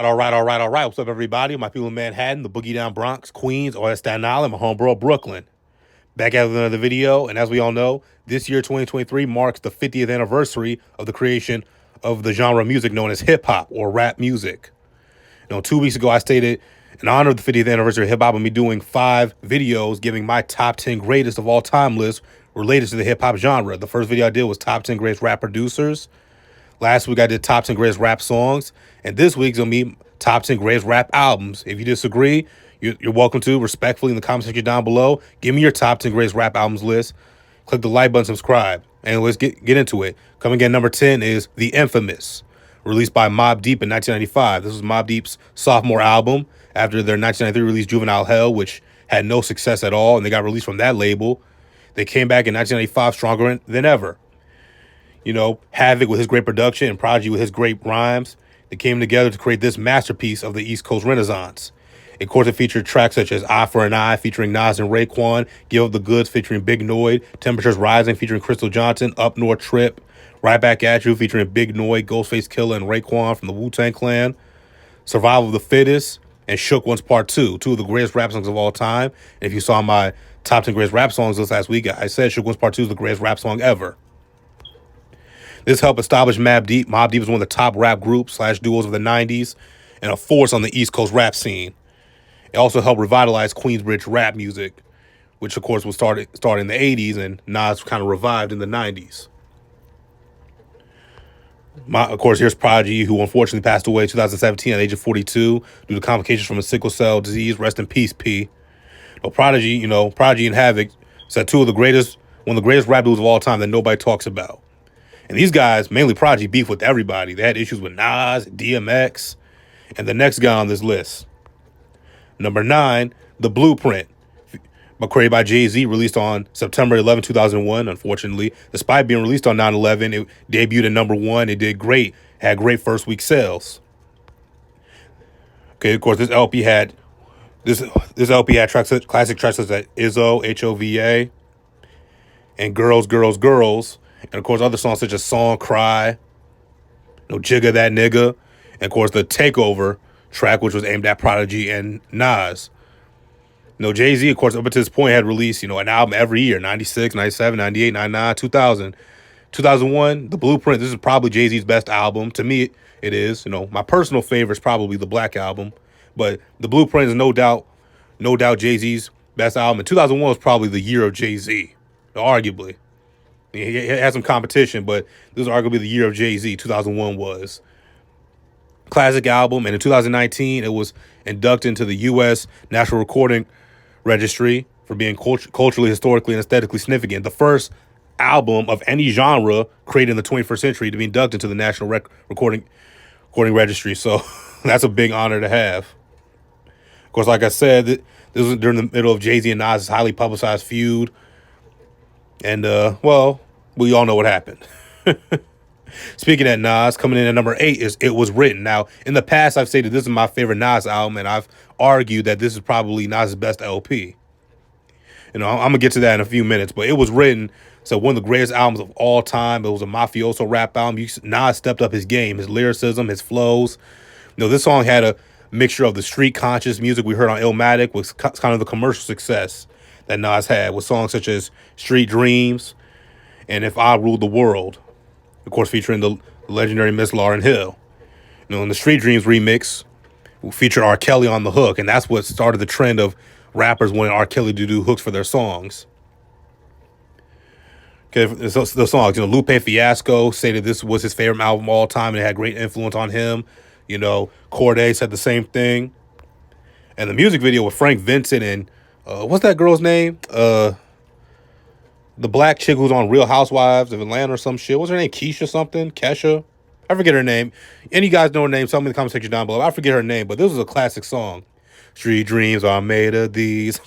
All right. What's up, everybody? My people in Manhattan, the Boogie Down Bronx, Queens, or Staten Island, my homeborough, Brooklyn. Back at another video, and as we all know, this year, 2023, marks the 50th anniversary of the creation of the genre of music known as hip-hop or rap music. 2 weeks ago, I stated, in honor of the 50th anniversary of hip-hop, I'm be doing 5 videos giving my top 10 greatest of all time list related to the hip-hop genre. The first video I did was top 10 greatest rap producers. Last week I did top 10 greatest rap songs, and this week's gonna be top 10 greatest rap albums. If you disagree, you're welcome to respectfully in the comment section down below. Give me your top 10 greatest rap albums list. Click the like button, subscribe, and let's get into it. Coming in number 10 is The Infamous, released by Mobb Deep in 1995. This was Mobb Deep's sophomore album after their 1993 release Juvenile Hell, which had no success at all, and they got released from that label. They came back in 1995 stronger than ever. Havoc with his great production and Prodigy with his great rhymes, they came together to create this masterpiece of the East Coast Renaissance. Of course, it featured tracks such as Eye for an Eye featuring Nas and Raekwon, Give Up the Goods featuring Big Noyd, Temperatures Rising featuring Crystal Johnson, Up North Trip, Right Back At You featuring Big Noyd, Ghostface Killah, and Raekwon from the Wu-Tang Clan, Survival of the Fittest, and Shook One's Part 2, two of the greatest rap songs of all time. And if you saw my top 10 greatest rap songs list last week, I said Shook One's Part 2 is the greatest rap song ever. This helped establish Mobb Deep. Mobb Deep was one of the top rap groups / duos of the 90s and a force on the East Coast rap scene. It also helped revitalize Queensbridge rap music, which of course was started in the 80s, and Nas kind of revived in the 90s. Of course, here's Prodigy, who unfortunately passed away in 2017 at the age of 42 due to complications from a sickle cell disease. Rest in peace, P. Prodigy and Havoc said one of the greatest rap dudes of all time that nobody talks about. And these guys, mainly Prodigy, beef with everybody. They had issues with Nas, DMX, and the next guy on this list. Number 9, The Blueprint, created by Jay-Z, released on September 11, 2001. Unfortunately, despite being released on 9/11, it debuted at number 1. It did great, had great first week sales. Okay, of course, this LP had classic tracks such as Izzo, HOVA, and Girls, Girls, Girls. And, of course, other songs such as Song, Cry, Jigga That Nigga. And, of course, the Takeover track, which was aimed at Prodigy and Nas. Jay-Z, of course, up until this point, had released, an album every year, 96, 97, 98, 99, 2000. 2001, The Blueprint, this is probably Jay-Z's best album. To me, it is. My personal favorite is probably the Black Album. But The Blueprint is no doubt Jay-Z's best album. And 2001 was probably the year of Jay-Z, arguably. He had some competition, but this is arguably the year of Jay-Z. 2001 was. Classic album, and in 2019, it was inducted into the U.S. National Recording Registry for being culturally, historically, and aesthetically significant. The first album of any genre created in the 21st century to be inducted into the National Recording Registry. So that's a big honor to have. Of course, like I said, this was during the middle of Jay-Z and Nas' highly publicized feud. And, we all know what happened. Speaking of Nas, coming in at number 8 is It Was Written. Now, in the past, I've stated this is my favorite Nas album, and I've argued that this is probably Nas' best LP. I'm going to get to that in a few minutes, but It Was Written, so one of the greatest albums of all time. It was a mafioso rap album. Nas stepped up his game, his lyricism, his flows. This song had a mixture of the street conscious music we heard on Illmatic with kind of the commercial success that Nas had, with songs such as Street Dreams and If I Ruled the World, of course featuring the legendary Miss Lauryn Hill. In the Street Dreams remix, we featured R. Kelly on the hook, and that's what started the trend of rappers wanting R. Kelly to do hooks for their songs. Okay, the songs, Lupe Fiasco stated this was his favorite album of all time, and it had great influence on him. Corday said the same thing. And the music video with Frank Vincent and what's that girl's name? The black chick who's on Real Housewives of Atlanta or some shit. What's her name? Keisha something? Kesha? I forget her name. Any guys know her name? Tell me in the comment section down below. I forget her name, but this was a classic song. Street dreams are made of these.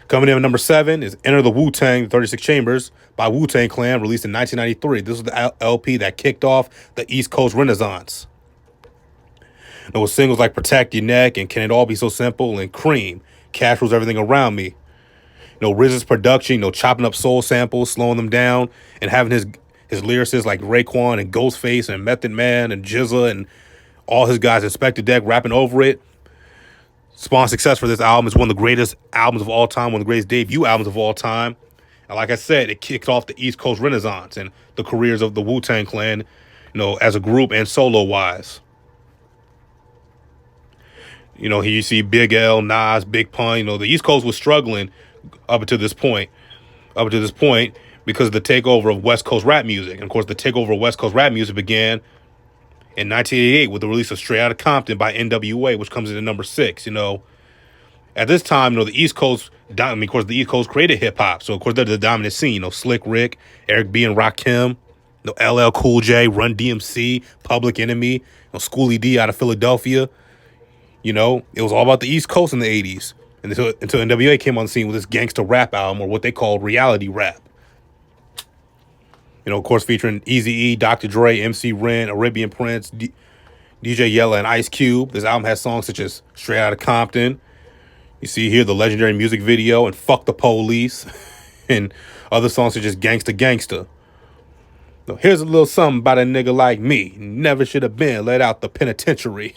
Coming in at number 7 is Enter the Wu-Tang, 36 Chambers by Wu-Tang Clan, released in 1993. This was the LP that kicked off the East Coast Renaissance. There was singles like Protect Your Neck and Can It All Be So Simple and Cream. Cash Rules Everything Around Me. RZA's production, chopping up soul samples, slowing them down, and having His lyricists like Raekwon and Ghostface and Method Man and GZA and all his guys, Inspector Deck, rapping over it. Spawned success for this album. It's one of the greatest albums of all time, one of the greatest debut albums of all time. And like I said, it kicked off the East Coast Renaissance and the careers of the Wu-Tang Clan, as a group and solo-wise. Here you see Big L, Nas, Big Pun. The East Coast was struggling up to this point. Because of the takeover of West Coast rap music. And of course, the takeover of West Coast rap music began in 1988 with the release of Straight Outta Compton by NWA, which comes in at number 6. At this time, the East Coast, of course, the East Coast created hip hop. So, of course, they're the dominant scene. Slick Rick, Eric B. and Rakim, LL Cool J, Run DMC, Public Enemy, Schoolie D out of Philadelphia. It was all about the East Coast in the 80s. And until NWA came on the scene with this gangster rap album, or what they called reality rap. Of course, featuring Eazy-E, Dr. Dre, MC Ren, Arabian Prince, DJ Yella, and Ice Cube. This album has songs such as Straight Outta Compton. You see here the legendary music video and Fuck the Police, and other songs such as Gangsta Gangsta. Here's a little something about a nigga like me. Never should have been let out the penitentiary.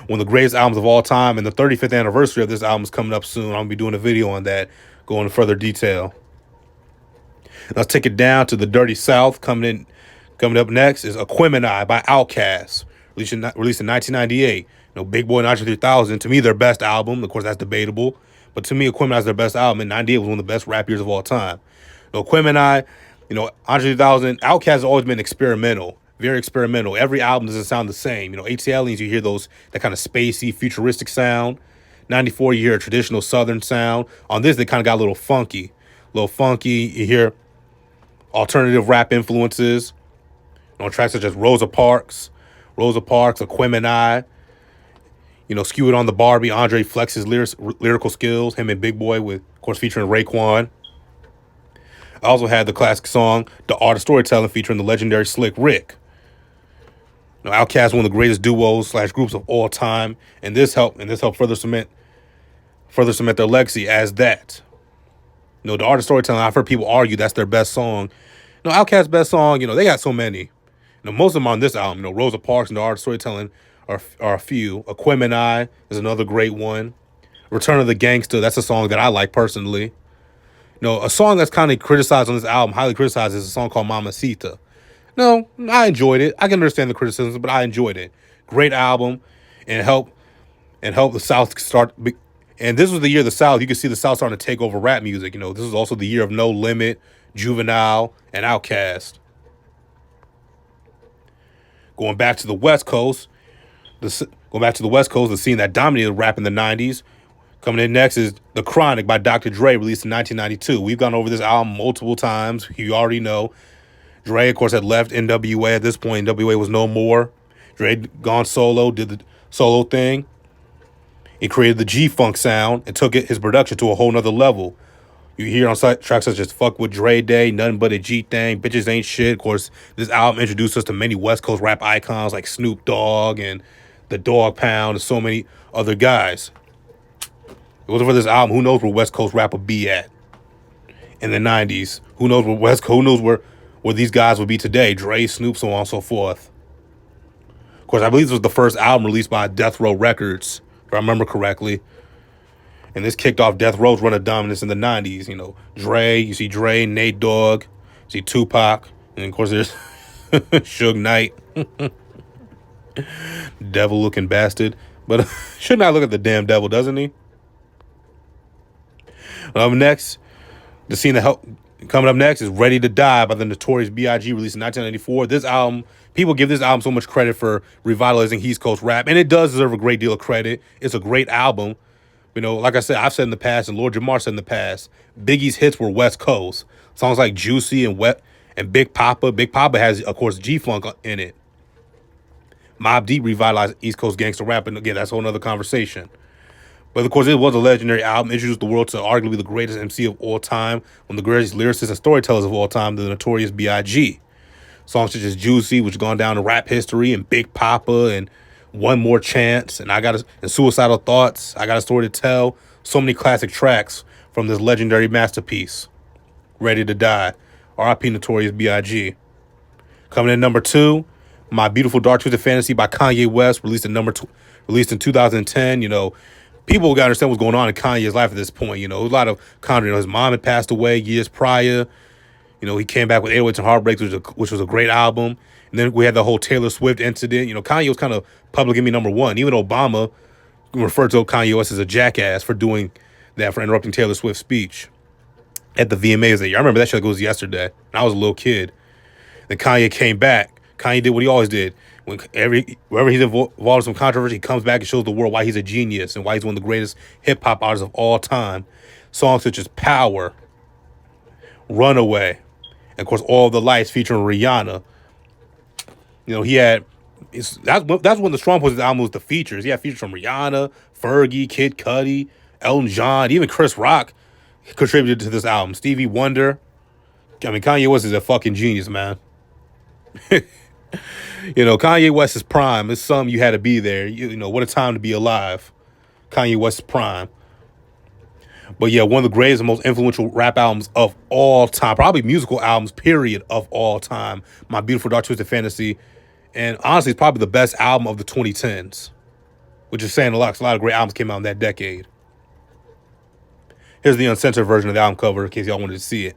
One of the greatest albums of all time, and the 35th anniversary of this album is coming up soon. I'm going to be doing a video on that, going into further detail. Let's take it down to the Dirty South. Coming up next is Aquemini by Outkast, released in 1998. Big Boy and Andre 3000, to me, their best album. Of course, that's debatable. But to me, Aquemini is their best album. And 98 was one of the best rap years of all time. Aquemini, Andre 3000, Outkast has always been experimental. Very experimental. Every album doesn't sound the same. ATLians, you hear that kind of spacey, futuristic sound. 94, you hear a traditional Southern sound. On this, they kind of got a little funky. You hear alternative rap influences on tracks such as Rosa Parks, Aquemini. Skew It on the Barbie. Andre flexes lyrical skills. Him and Big Boy, with, of course, featuring Raekwon. I also had the classic song The Art of Storytelling, featuring the legendary Slick Rick. Outkast, one of the greatest duos / groups of all time, and this helped further cement their legacy as that. The Art of Storytelling, I've heard people argue that's their best song. Outkast's best song, they got so many. Most of them on this album. Rosa Parks and The Art of Storytelling are a few. Aquemini is another great one. Return of the Gangsta, that's a song that I like personally. A song that's kind of criticized on this album, highly criticized, is a song called Mamacita. I enjoyed it. I can understand the criticisms, but I enjoyed it. Great album, and helped the South start. And this was the year the South, you could see the South starting to take over rap music. This was also the year of No Limit, Juvenile, and Outkast. Going back to the West Coast, the scene that dominated rap in the 90s. Coming in next is The Chronic by Dr. Dre, released in 1992. We've gone over this album multiple times. You already know. Dre, of course, had left NWA at this point. NWA was no more. Dre gone solo, did the solo thing. He created the G-Funk sound and took his production to a whole nother level. You hear on tracks such as Fuck With Dre Day, Nothing But a G-Thing, Bitches Ain't Shit. Of course, this album introduced us to many West Coast rap icons like Snoop Dogg and the Dog Pound and so many other guys. If it wasn't for this album, who knows where West Coast rap would be at in the 90s? Who knows where these guys would be today? Dre, Snoop, so on and so forth. Of course, I believe this was the first album released by Death Row Records, if I remember correctly. And this kicked off Death Row's run of dominance in the 90s. You see Dre, Nate Dogg, you see Tupac, and of course there's Suge Knight. Devil-looking bastard. But shouldn't I look at the damn devil, doesn't he? Next, the scene coming up next is Ready to Die by the Notorious B.I.G., released in 1994. This album, people give this album so much credit for revitalizing East Coast rap, and it does deserve a great deal of credit. It's a great album. Like I said, I've said in the past, and Lord Jamar said in the past, Biggie's hits were West Coast. Songs like Juicy and Big Papa. Big Papa has, of course, G-Funk in it. Mobb Deep revitalized East Coast gangster rap, and again, that's a whole other conversation. But of course, it was a legendary album, introduced the world to arguably the greatest MC of all time, one of the greatest lyricists and storytellers of all time, the Notorious B.I.G. Songs such as Juicy, which gone down to rap history, and Big Papa, and One More Chance, and Suicidal Thoughts, I Got a Story to Tell. So many classic tracks from this legendary masterpiece, Ready to Die. R.I.P. Notorious B.I.G. Coming in number 2, My Beautiful Dark Twisted Fantasy by Kanye West, released in 2010. People got to understand what's going on in Kanye's life at this point. A lot of Kanye, his mom had passed away years prior. He came back with 808s and Heartbreaks, which was a great album. And then we had the whole Taylor Swift incident. Kanye was kind of public enemy number one. Even Obama referred to Kanye West as a jackass for doing that, for interrupting Taylor Swift's speech at the VMAs that year. I remember that shit was yesterday. I was a little kid. Then Kanye came back. Kanye did what he always did. Wherever he's involved in some controversy, he comes back and shows the world why he's a genius and why he's one of the greatest hip-hop artists of all time. Songs such as Power, Runaway, and of course All the Lights featuring Rihanna. He had... That's one of the strong points of the album was the features. He had features from Rihanna, Fergie, Kid Cudi, Elton John, even Chris Rock contributed to this album. Stevie Wonder. Kanye West is a fucking genius, man. Kanye West's prime is something you had to be there. What a time to be alive. Kanye West's prime. But yeah, one of the greatest and most influential rap albums of all time, probably musical albums, period, of all time. My Beautiful Dark Twisted Fantasy. And honestly, it's probably the best album of the 2010s, which is saying a lot, because a lot of great albums came out in that decade. Here's the uncensored version of the album cover in case y'all wanted to see it.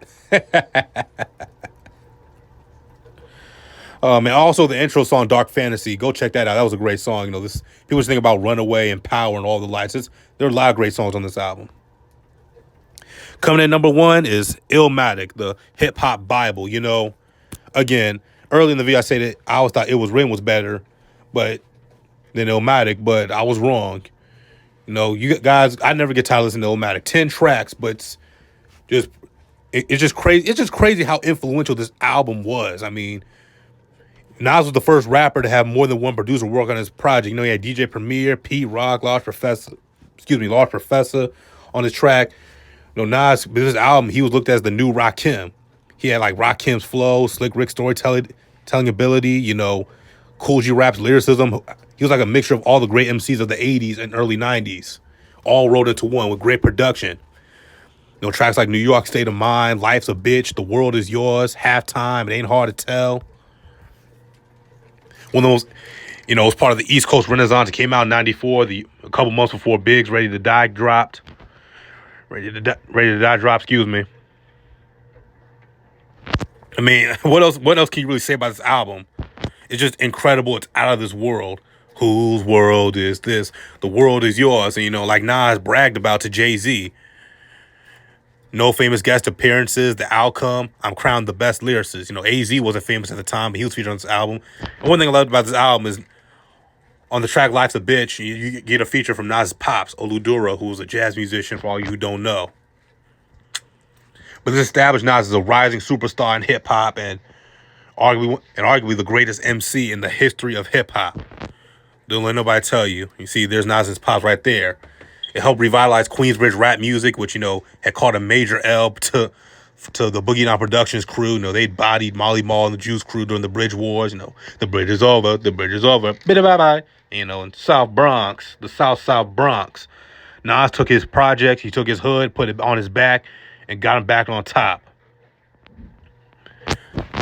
And also the intro song Dark Fantasy. Go check that out. That was a great song. People just think about Runaway and Power and All the Lights. There are a lot of great songs on this album. Coming in number 1 is Illmatic, the hip hop Bible. Again, early in the video I said that I always thought It Was Written was better, than Illmatic, but I was wrong. You guys, I never get tired of listening to Illmatic. 10 tracks, but it's just crazy. It's just crazy how influential this album was. I mean, Nas was the first rapper to have more than one producer work on his project. He had DJ Premier, Pete Rock, Large Professor on his track. Nas, with this album, he was looked at as the new Rakim. He had like Rakim's flow, Slick Rick storytelling ability, Cool G Rap's lyricism. He was like a mixture of all the great MCs of the 80s and early 90s, all rolled into one with great production. Tracks like New York State of Mind, Life's a Bitch, The World Is Yours, Halftime, It Ain't Hard to Tell. One of those, it was part of the East Coast Renaissance. It came out in 94, a couple months before Big's Ready to Die dropped. Ready to Die dropped, excuse me. I mean, what else can you really say about this album? It's just incredible. It's out of this world. Whose world is this? The world is yours. And, like Nas bragged about to Jay-Z. No famous guest appearances. The outcome. I'm crowned the best lyricist. AZ wasn't famous at the time, but he was featured on this album. And one thing I loved about this album is on the track Life's a Bitch, you get a feature from Nas' pops, Oludura, who was a jazz musician for all you who don't know. But this established Nas as a rising superstar in hip-hop and arguably the greatest MC in the history of hip-hop. Don't let nobody tell you. You see, there's Nas' pops right there. It helped revitalize Queensbridge rap music, which, had caught a major L to the Boogie Down Productions crew. They bodied Molly Mall and the Juice Crew during the Bridge Wars. The bridge is over. The bridge is over. Bye-bye. In South Bronx, the South Bronx. Nas took his project. He took his hood, put it on his back, and got him back on top.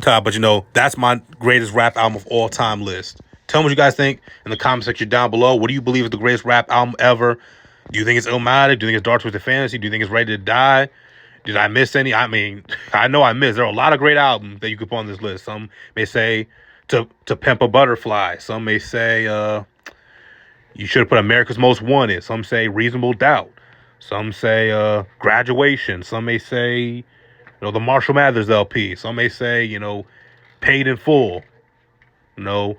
But, that's my greatest rap album of all time list. Tell me what you guys think in the comment section down below. What do you believe is the greatest rap album ever? Do you think it's Illmatic? Do you think it's Dark Twisted Fantasy? Do you think it's Ready to Die? Did I miss any? I mean, I know I missed. There are a lot of great albums that you could put on this list. Some may say To Pimp a Butterfly. Some may say you should have put America's Most Wanted. Some say Reasonable Doubt. Some say Graduation. Some may say, the Marshall Mathers LP. Some may say, Paid in Full.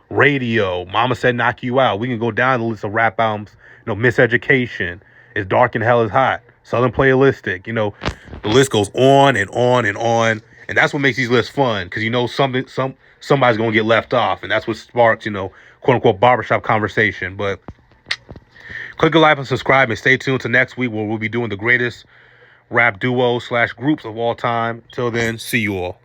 Radio. Mama Said Knock You Out. We can go down the list of rap albums. Miseducation. It's Dark and Hell is Hot. Southern Playalistic. The list goes on and on and on. And that's what makes these lists fun. Because somebody's going to get left off. And that's what sparks, quote unquote barbershop conversation. But click a like and subscribe and stay tuned to next week where we'll be doing the greatest rap duos / groups of all time. Till then, see you all.